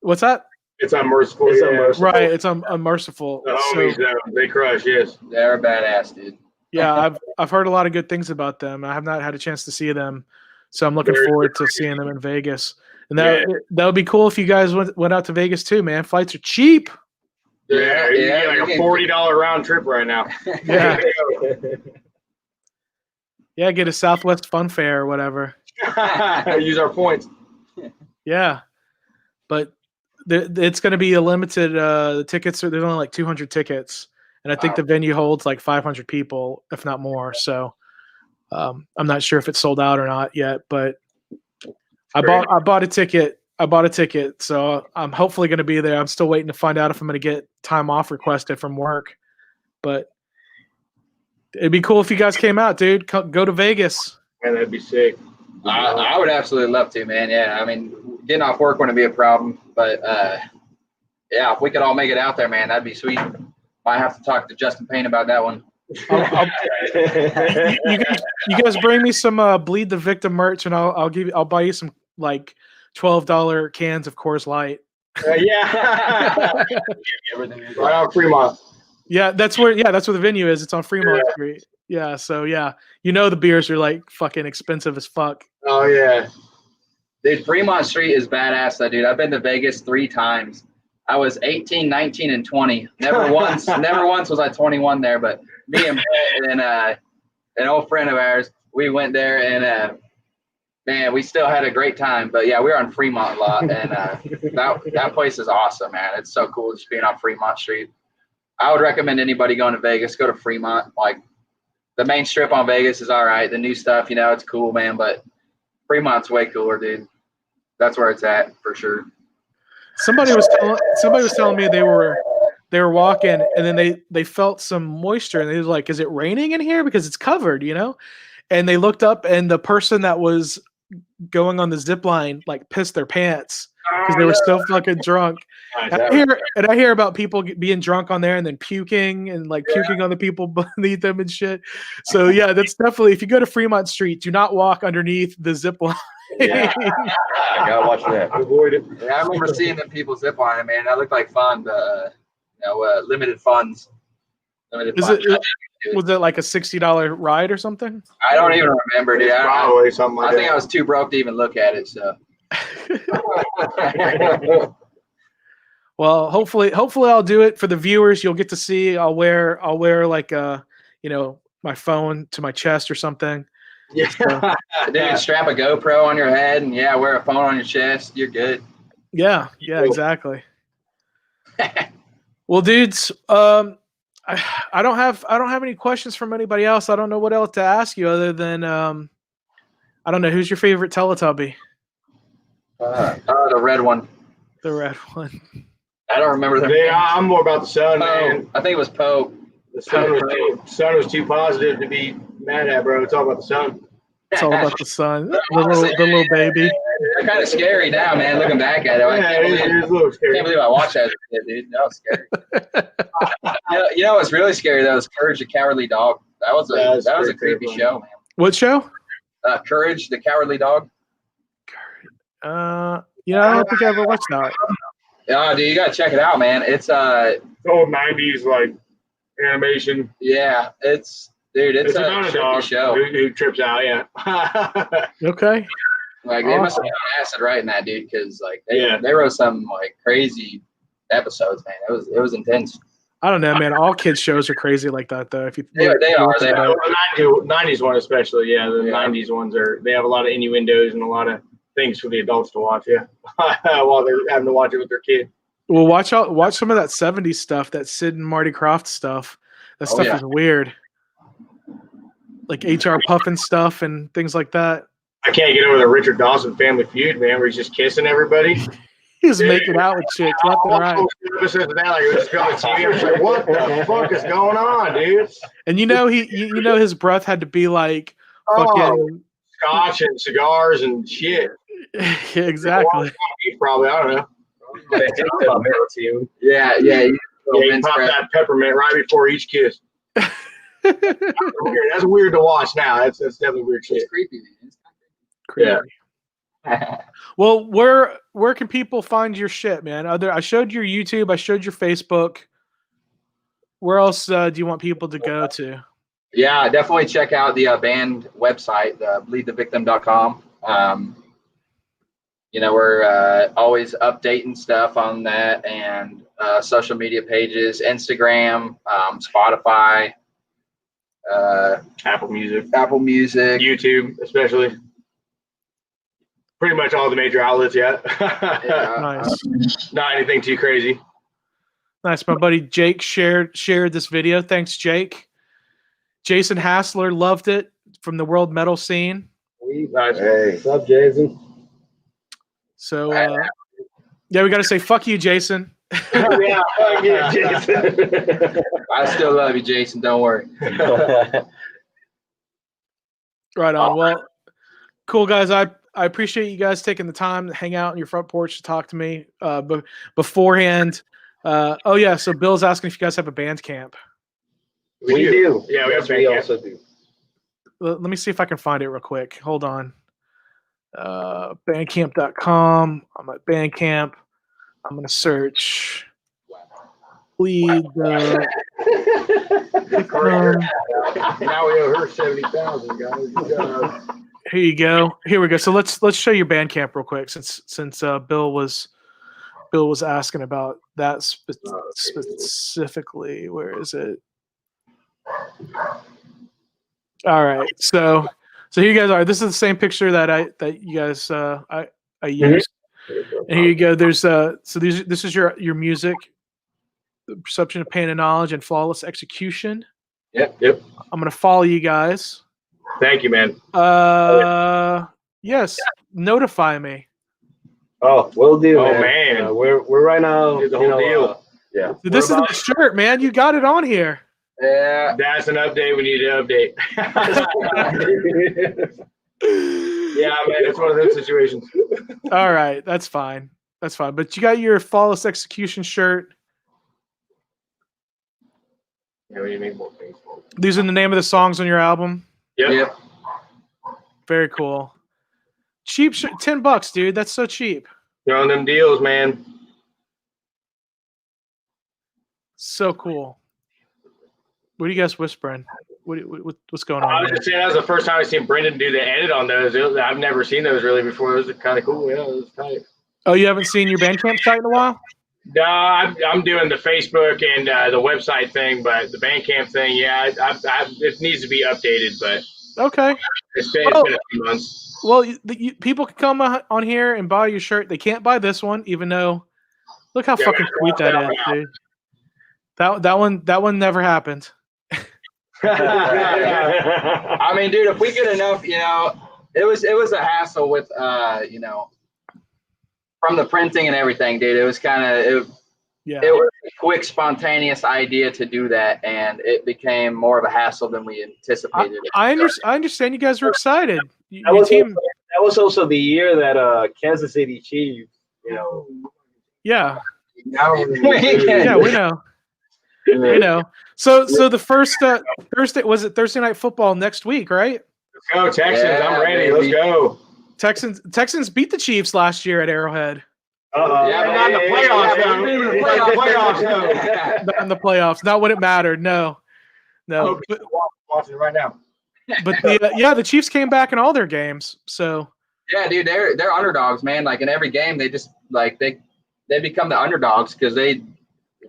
what's that?" It's Unmerciful. It's Unmerciful. Right, it's Unmerciful. The homies, they crush. Yes, they're badass, dude. Yeah, I've heard a lot of good things about them. I have not had a chance to see them, so I'm looking forward to seeing them in Vegas. And that would be cool if you guys went out to Vegas too, man. Flights are cheap. Yeah, you get like a $40 round trip right now. Yeah. Yeah, get a Southwest Fun Fair or whatever. Use our points. Yeah, but it's going to be a limited. The tickets there's only like 200 tickets, and I think the venue holds like 500 people, if not more. So I'm not sure if it's sold out or not yet, but I bought a ticket. So I'm hopefully going to be there. I'm still waiting to find out if I'm going to get time off requested from work, but it'd be cool if you guys came out, dude. Go to Vegas. Man, that'd be sick. I would absolutely love to, man. Yeah, I mean, getting off work wouldn't be a problem, but yeah, if we could all make it out there, man, that'd be sweet. Might have to talk to Justin Payne about that one. You guys bring me some Bleed the Victim merch, and I'll buy you some like $12 cans of Coors Light. Yeah. Right on Fremont. Yeah, that's where the venue is. It's on Fremont Street. Yeah, so yeah, the beers are like fucking expensive as fuck. Oh yeah. Dude, Fremont Street is badass though, dude. I've been to Vegas 3 times. I was 18, 19, and 20. Never once was I 21 there, but me and Brett and an old friend of ours, we went there and man, we still had a great time. But yeah, we were on Fremont a lot, and that place is awesome, man. It's so cool just being on Fremont Street. I would recommend anybody going to Vegas, go to Fremont. Like, the main strip on Vegas is all right. The new stuff, it's cool, man. But Fremont's way cooler, dude. That's where it's at for sure. Somebody was telling me they were walking, and then they felt some moisture, and they was like, "Is it raining in here? Because it's covered, And they looked up, and the person that was going on the zip line like pissed their pants because they were so fucking drunk. I hear about people being drunk on there and then puking and like puking on the people beneath them and shit. So yeah, that's definitely, if you go to Fremont Street, do not walk underneath the zip line. Yeah, I gotta watch that. Avoid it. Yeah, I remember seeing them people zip line, man. That looked like fun. Limited funds. Was it like a $60 ride or something? I don't even remember, dude. Probably something like I that. think I was too broke to even look at it. So. Well, hopefully I'll do it for the viewers. You'll get to see. I'll wear like my phone to my chest or something. Yeah. So, dude, strap a GoPro on your head and wear a phone on your chest. You're good. Yeah, exactly. Well, dudes, I don't have any questions from anybody else. I don't know what else to ask you other than I don't know, who's your favorite Teletubby? The red one. The red one. I don't remember the name. I'm more about the sun, man. I think it was Pope. The sun was too positive to be mad at, bro. It's all about the sun. It's all about the sun. The little baby. They're kind of scary now, man. Looking back at it, I can't believe I watched that as a kid, dude. That was scary. You know what's really scary though is Courage the Cowardly Dog. That was a creepy show, man. What show? Courage the Cowardly Dog. I don't think I ever watched that. Oh, dude, you gotta check it out, man. It's old 90s like animation. Yeah, it's a dog show. Who trips out? Yeah. Okay. Like they must have done acid writing that, dude, because like they wrote some like crazy episodes, man. It was intense. I don't know, man. All kids shows are crazy like that, though. If you they are. The 90s one especially, yeah. The 90s ones they have a lot of innuendos and a lot of things for the adults to watch, while they're having to watch it with their kid. Well, watch some of that 70s stuff, that Sid and Marty Krofft stuff. That stuff is weird. Like HR Puffin stuff and things like that. I can't get over the Richard Dawson Family Feud, man, where he's just kissing everybody. He's making out with chicks left and right. Episodes of that, like, just going to TV. I was like, what the fuck is going on, dude? And his breath had to be like fucking scotch and cigars and shit. Yeah, exactly. Probably, I don't know. Yeah. You pop that peppermint right before each kiss. That's weird to watch now. That's definitely weird shit. It's creepy, man. Creepy. Yeah. Well, where can people find your shit, man? I showed your YouTube. I showed your Facebook. Where else do you want people to go to? Yeah, definitely check out the band website, bleedthevictim.com. We're always updating stuff on that, and social media pages, Instagram, Spotify, Apple Music, YouTube, especially. Pretty much all the major outlets, Nice. Not anything too crazy. Nice. My buddy Jake shared this video. Thanks, Jake. Jason Hassler loved it from the world metal scene. Nice. Hey. What's up, Jason? So yeah, we got to say fuck you, Jason. Yeah, fuck you, Jason. I still love you, Jason. Don't worry. Right on. Well, cool guys. I appreciate you guys taking the time to hang out on your front porch to talk to me. But beforehand, oh yeah. So Bill's asking if you guys have a band camp. We do. Yeah, we have Yes, we Bandcamp. also do. Let me see if I can find it real quick. Hold on. Bandcamp.com. I'm at Bandcamp. I'm gonna search. Lead. Now we owe her 70,000, guys. Good job. Here you go. Here we go. So let's show your Bandcamp real quick, since Bill was asking about that specifically. Where is it? All right. So here you guys are. This is the same picture that you guys I used. And here you go. There's so this is your music, the perception of pain and knowledge, and flawless execution. Yep. I'm gonna follow you guys. Thank you, man. Yes. Notify me. Oh, we'll do. Oh, man. man. We're right now. Did the whole deal. Yeah. Dude, this is the shirt, man. You got it on here. Yeah. That's an update we need to update. Yeah, man, it's one of those situations. All right, that's fine. That's fine. But you got your flawless execution shirt. Yeah, we need to make more things. These are the name of the songs on your album. Yep. Very cool. Cheap $10, dude. That's so cheap. Throwing them deals, man. So cool. What are you guys whispering? What's going I on? was just saying, that was the first time I've seen Brendan do the edit on those. I've never seen those really before. Those are kind of cool. Yeah, it was tight. Oh, you haven't seen your Bandcamp site in a while? No, I'm doing the Facebook and the website thing, but the Bandcamp thing, yeah, it needs to be updated, but Okay. it's been a few months. Well, people can come on here and buy your shirt. They can't buy this one, even though look how fucking sweet that is, dude. That one never happened. I mean, dude, if we get enough, it was a hassle with, from the printing and everything, dude. It was kind of it was a quick, spontaneous idea to do that, and it became more of a hassle than we anticipated. I understand you guys were excited. That was also the year that Kansas City Chiefs, Yeah. Yeah, we know. You know. So the first Thursday, was it Thursday Night Football next week, right? Let's go, Texans. Yeah, I'm ready. baby. Let's go. Texans beat the Chiefs last year at Arrowhead. Yeah, but not in the playoffs, though. Playoffs, though. Not in the playoffs, not when it mattered. No. But Watching it right now. the Chiefs came back in all their games. So Yeah, dude, they're underdogs, man. Like in every game, they just they become the underdogs because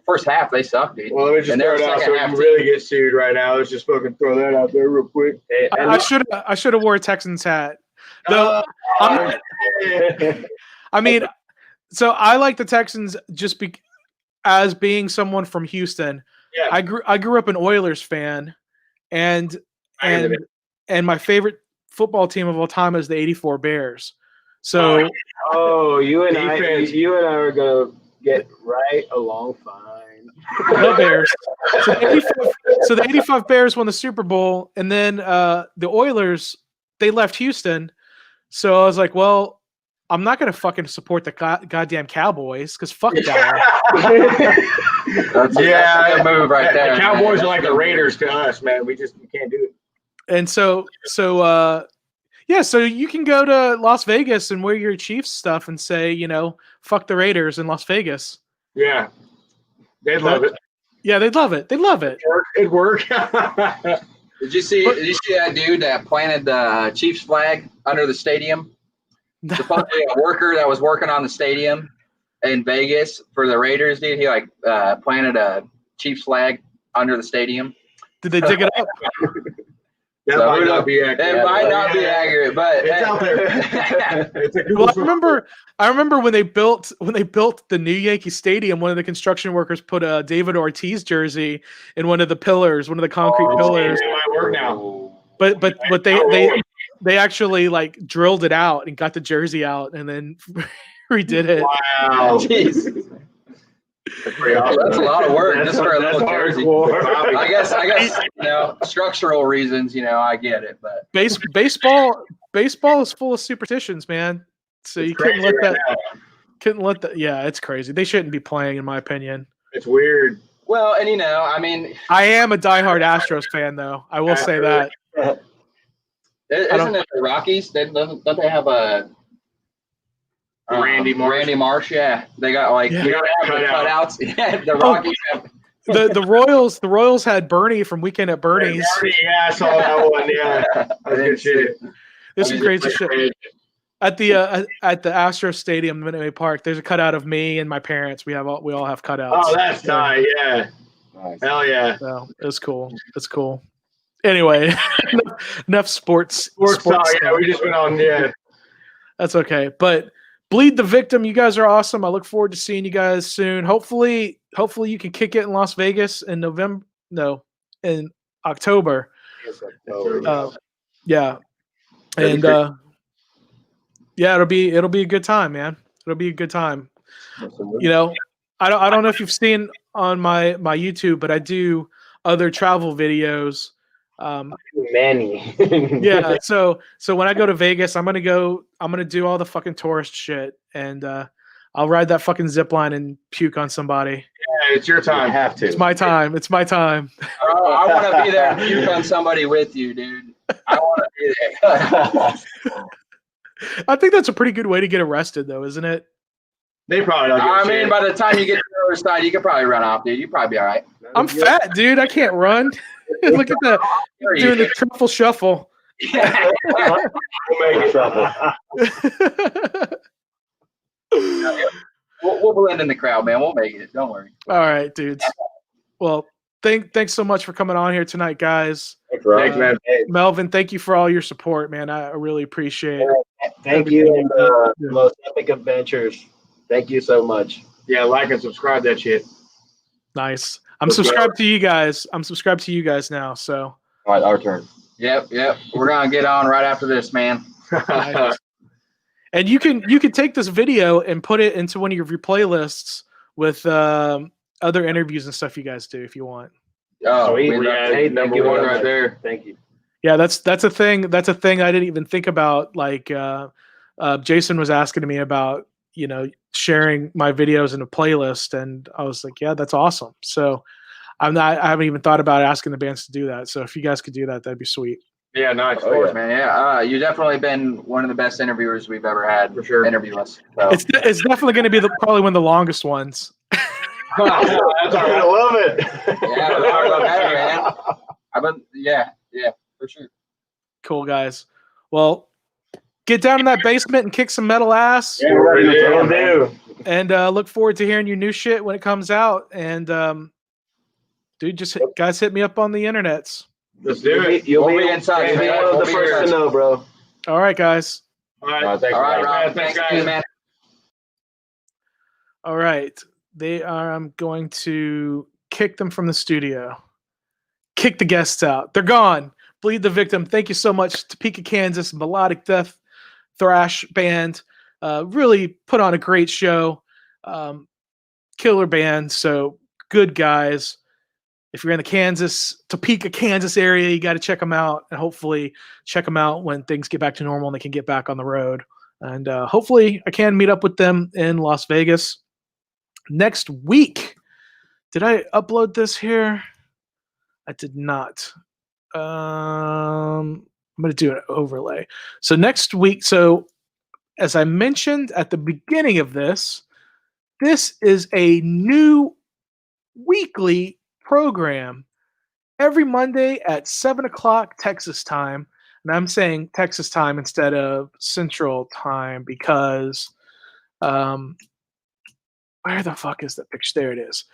first half they suck, dude. Well, let me just And throw they're it out second so we half can really get sued right now. Let's just fucking throw that out there real quick. I should have wore a Texans hat. Though I mean, so I like the Texans just as being someone from Houston. Yeah. I grew up an Oilers fan, and my favorite football team of all time is the '84 Bears. So you and I Defense. are gonna get right along fine. the Bears. So the '85 Bears won the Super Bowl, and then the Oilers, they left Houston. So I was like, well, I'm not gonna fucking support the goddamn Cowboys because fuck that. That's a good move right there. The Cowboys are like the Raiders to us, man. We can't do it. And so you can go to Las Vegas and wear your Chiefs stuff and say, fuck the Raiders in Las Vegas. Yeah. They'd love it. Yeah, they'd love it. They'd love it. It'd work. Did you see that dude that planted the Chiefs flag under the stadium? Supposedly a worker that was working on the stadium in Vegas for the Raiders, dude. He planted a Chiefs flag under the stadium. Did they dig it up? That So might who not knows? be accurate. It might not be accurate, but It's out there. It's a Google Well, search. I remember when they built the new Yankee Stadium. One of the construction workers put a David Ortiz jersey in one of the pillars, one of the concrete pillars. It might work now. But they actually like drilled it out and got the jersey out and then redid it. Wow. Jeez. That's pretty awesome. That's a lot of work just for a That's little jersey. hardcore. I guess structural reasons, I get it, but Baseball is full of superstitions, man. So It's you couldn't crazy let right now. yeah, it's crazy. They shouldn't be playing, in my opinion. It's weird. well, and I mean, I am a diehard Astros fan, though. I will say that. isn't it the Rockies? Don't they have a Randy Marsh. Randy Marsh, yeah. They got Yeah. you gotta have the cutouts. Yeah, the Oh. Rockies have The Royals had Bernie from Weekend at Bernie's. Yeah, I saw that one. Yeah, that's good shit. There's some crazy shit. At the Astros Stadium, Minute Maid Park, there's a cutout of me and my parents. We all have cutouts. Oh, that's tight. Yeah. Nice. Hell yeah. So it's cool. It's cool. Anyway, enough sports. Sports talk. Yeah, talk. we just went on. Yeah. That's okay. But Bleed the Victim, you guys are awesome. I look forward to seeing you guys soon. Hopefully you can kick it in Las Vegas in in October. Yeah. And yeah, it'll be a good time, man. It'll be a good time. I don't know if you've seen on my YouTube, but I do other travel videos. Manny. Yeah, so when I go to Vegas, I'm gonna do all the fucking tourist shit, and I'll ride that fucking zip line and puke on somebody. Yeah, it's your You time. have to. It's my time. It's my time. I want to be there and puke on somebody with you, dude. I want to be there. I think that's a pretty good way to get arrested, though, isn't it? They probably don't give a I mean, shit. by the time you get to the other side, you can probably run off, dude. You'd probably be all right. I'm fat, dude. I can't run. Look at that, doing the truffle shuffle. Yeah. We'll make it. We'll blend in the crowd, man. We'll make it. Don't worry. All right, dudes. Well, thanks so much for coming on here tonight, guys. Thanks, man. Melvin, thank you for all your support, man. I really appreciate it. Thank you, and the most epic adventures. Thank you so much. Yeah, like and subscribe that shit. Nice. I'm Let's go. subscribed to you guys. I'm subscribed to you guys now. So All right, our turn. Yep. We're gonna get on right after this, man. nice. And you can take this video and put it into one of your playlists with other interviews and stuff you guys do if you want. Oh, Sweet. we Yeah, Hey, number thank you one very right much. there. Thank you. Yeah, that's a thing. That's a thing I didn't even think about. Like Jason was asking me about, sharing my videos in a playlist, and I was like, yeah, that's awesome. So I haven't even thought about asking the bands to do that. So if you guys could do that, that'd be sweet. Yeah, nice. Of course, man. Yeah, you've definitely been one of the best interviewers we've ever had. For sure. Interview us. So. It's definitely going to be probably one of the longest ones. That's all I right. love it. Yeah, the longer the better, man. Yeah, for sure. Cool, guys. Well, get down in that basement and kick some metal ass. Yeah, we're ready Yeah, to man. do. And look forward to hearing your new shit when it comes out. And dude, guys, hit me up on the internets. Let's do it. You'll We'll be be in touch, you'll be man. one of We'll the be first here. to know, bro. All right, guys. All right. Thanks, All right, Rob. Rob. Thanks, Thanks, guys. man. All right. I'm going to kick them from the studio. Kick the guests out. They're gone. Bleed the Victim. Thank you so much. Topeka, Kansas, melodic death thrash band. Really put on a great show. Killer band. So good guys. If you're in the Topeka, Kansas area, you got to check them out, and hopefully check them out when things get back to normal and they can get back on the road. And hopefully I can meet up with them in Las Vegas next week. Did I upload this here? I did not. I'm going to do an overlay. So next week, as I mentioned at the beginning of this is a new weekly program every Monday at 7:00 Texas time. And I'm saying Texas time instead of Central time because where the fuck is that picture? There it is.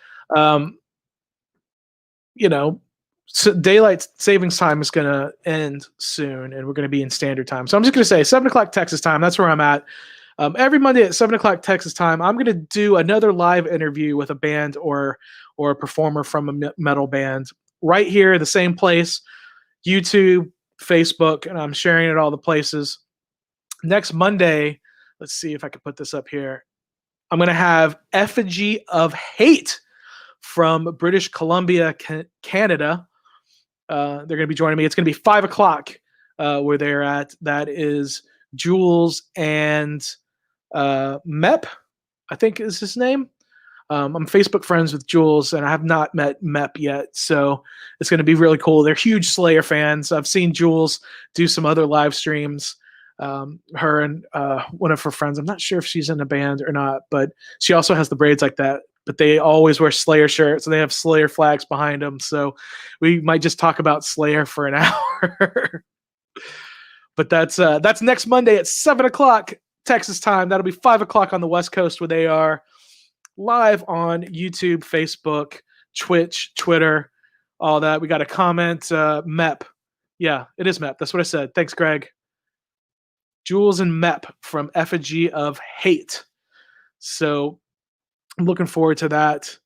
So daylight savings time is going to end soon, and we're going to be in standard time. So I'm just going to say 7 o'clock Texas time. That's where I'm at. Every Monday at 7 o'clock Texas time, I'm going to do another live interview with a band or a performer from a metal band right here, the same place, YouTube, Facebook, and I'm sharing it all the places. Next Monday, let's see if I can put this up here. I'm going to have Effigy of Hate from British Columbia, Canada. They're going to be joining me. It's going to be 5 o'clock where they're at. That is Jules and Mep, I think is his name. I'm Facebook friends with Jules, and I have not met Mep yet, so it's going to be really cool. They're huge Slayer fans. I've seen Jules do some other live streams. Her and one of her friends, I'm not sure if she's in a band or not, but she also has the braids like that. But they always wear Slayer shirts, and they have Slayer flags behind them. So we might just talk about Slayer for an hour. But that's next Monday at 7 o'clock Texas time. That'll be 5 o'clock on the West Coast, where they are live on YouTube, Facebook, Twitch, Twitter, all that. We got a comment, Mep. Yeah, it is Mep. That's what I said. Thanks, Greg. Jules and Mep from Effigy of Hate. So I'm looking forward to that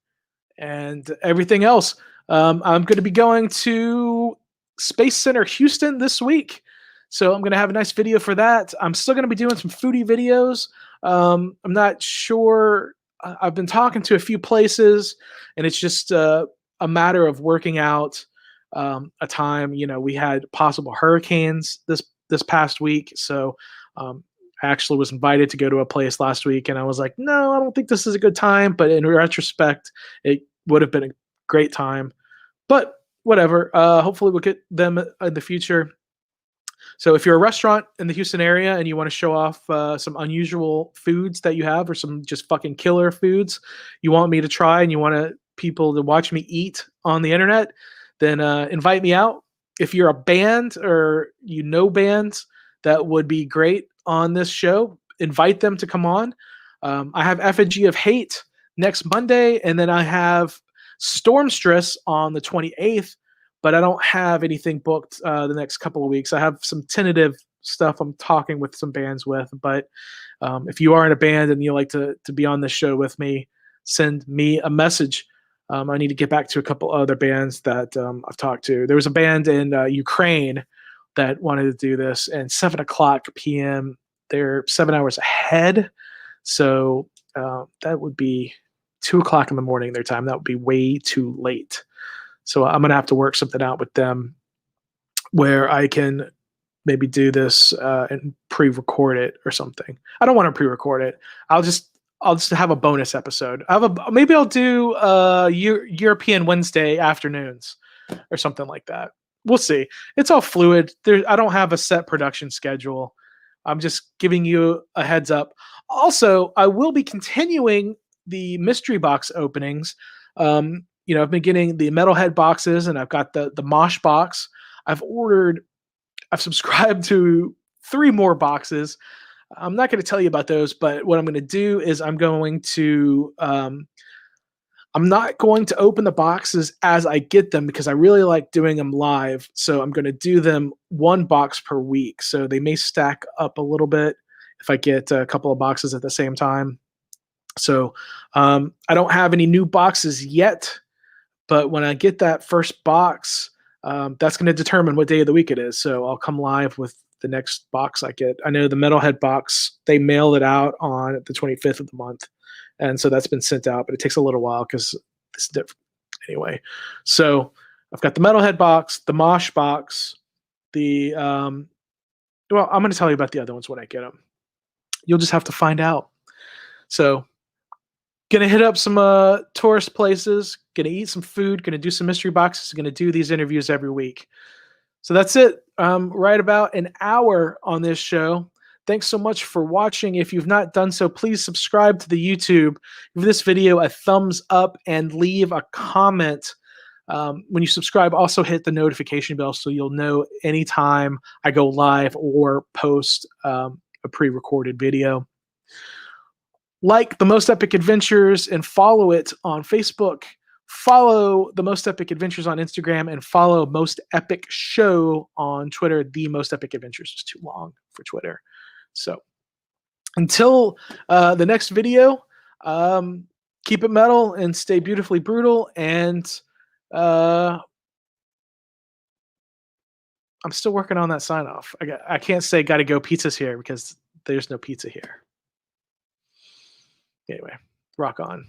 and everything else. I'm going to be going to Space Center Houston this week. So I'm going to have a nice video for that. I'm still going to be doing some foodie videos. I'm not sure. I've been talking to a few places, and it's just a matter of working out a time. You know, we had possible hurricanes this past week. So I actually was invited to go to a place last week, and I was like, no, I don't think this is a good time. But in retrospect, it would have been a great time. But whatever. Hopefully we'll get them in the future. So if you're a restaurant in the Houston area and you want to show off some unusual foods that you have, or some just fucking killer foods you want me to try, and you want people to watch me eat on the internet, then invite me out. If you're a band or you know bands that would be great on this show, invite them to come on. I have Effigy of Hate next Monday, and then I have Stormstress on the 28th, but I don't have anything booked the next couple of weeks. I have some tentative stuff I'm talking with some bands with, but if you are in a band and you like to be on this show with me, send me a message. I need to get back to a couple other bands that I've talked to. There was a band in Ukraine that wanted to do this, and 7 o'clock p.m. They're 7 hours ahead. So that would be 2 o'clock in the morning their time. That would be way too late. So I'm going to have to work something out with them where I can maybe do this and pre-record it or something. I don't want to pre-record it. I'll just have a bonus episode. Maybe I'll do European Wednesday afternoons or something like that. We'll see. It's all fluid. I don't have a set production schedule. I'm just giving you a heads up. Also, I will be continuing the mystery box openings. I've been getting the Metalhead boxes, and I've got the Mosh box. I've subscribed to 3 more boxes. I'm not going to tell you about those, but what I'm going to do is I'm not going to open the boxes as I get them, because I really like doing them live. So I'm going to do them 1 box per week. So they may stack up a little bit if I get a couple of boxes at the same time. So I don't have any new boxes yet, but when I get that first box, that's going to determine what day of the week it is. So I'll come live with the next box I get. I know the Metalhead box, they mail it out on the 25th of the month. And so that's been sent out, but it takes a little while because it's different. Anyway, so I've got the Metalhead box, the Mosh box, I'm going to tell you about the other ones when I get them. You'll just have to find out. So going to hit up some tourist places, going to eat some food, going to do some mystery boxes, going to do these interviews every week. So that's it. Right about an hour on this show. Thanks so much for watching. If you've not done so, please subscribe to the YouTube. Give this video a thumbs up and leave a comment. When you subscribe, also hit the notification bell so you'll know anytime I go live or post a pre-recorded video. Like The Most Epic Adventures and follow it on Facebook. follow the Most Epic Adventures on Instagram and follow Most Epic Show on Twitter. The Most Epic Adventures is too long for Twitter. So until the next video, keep it metal and stay beautifully brutal. And I'm still working on that sign off. I can't say gotta go pizza's here because there's no pizza here. Anyway, rock on.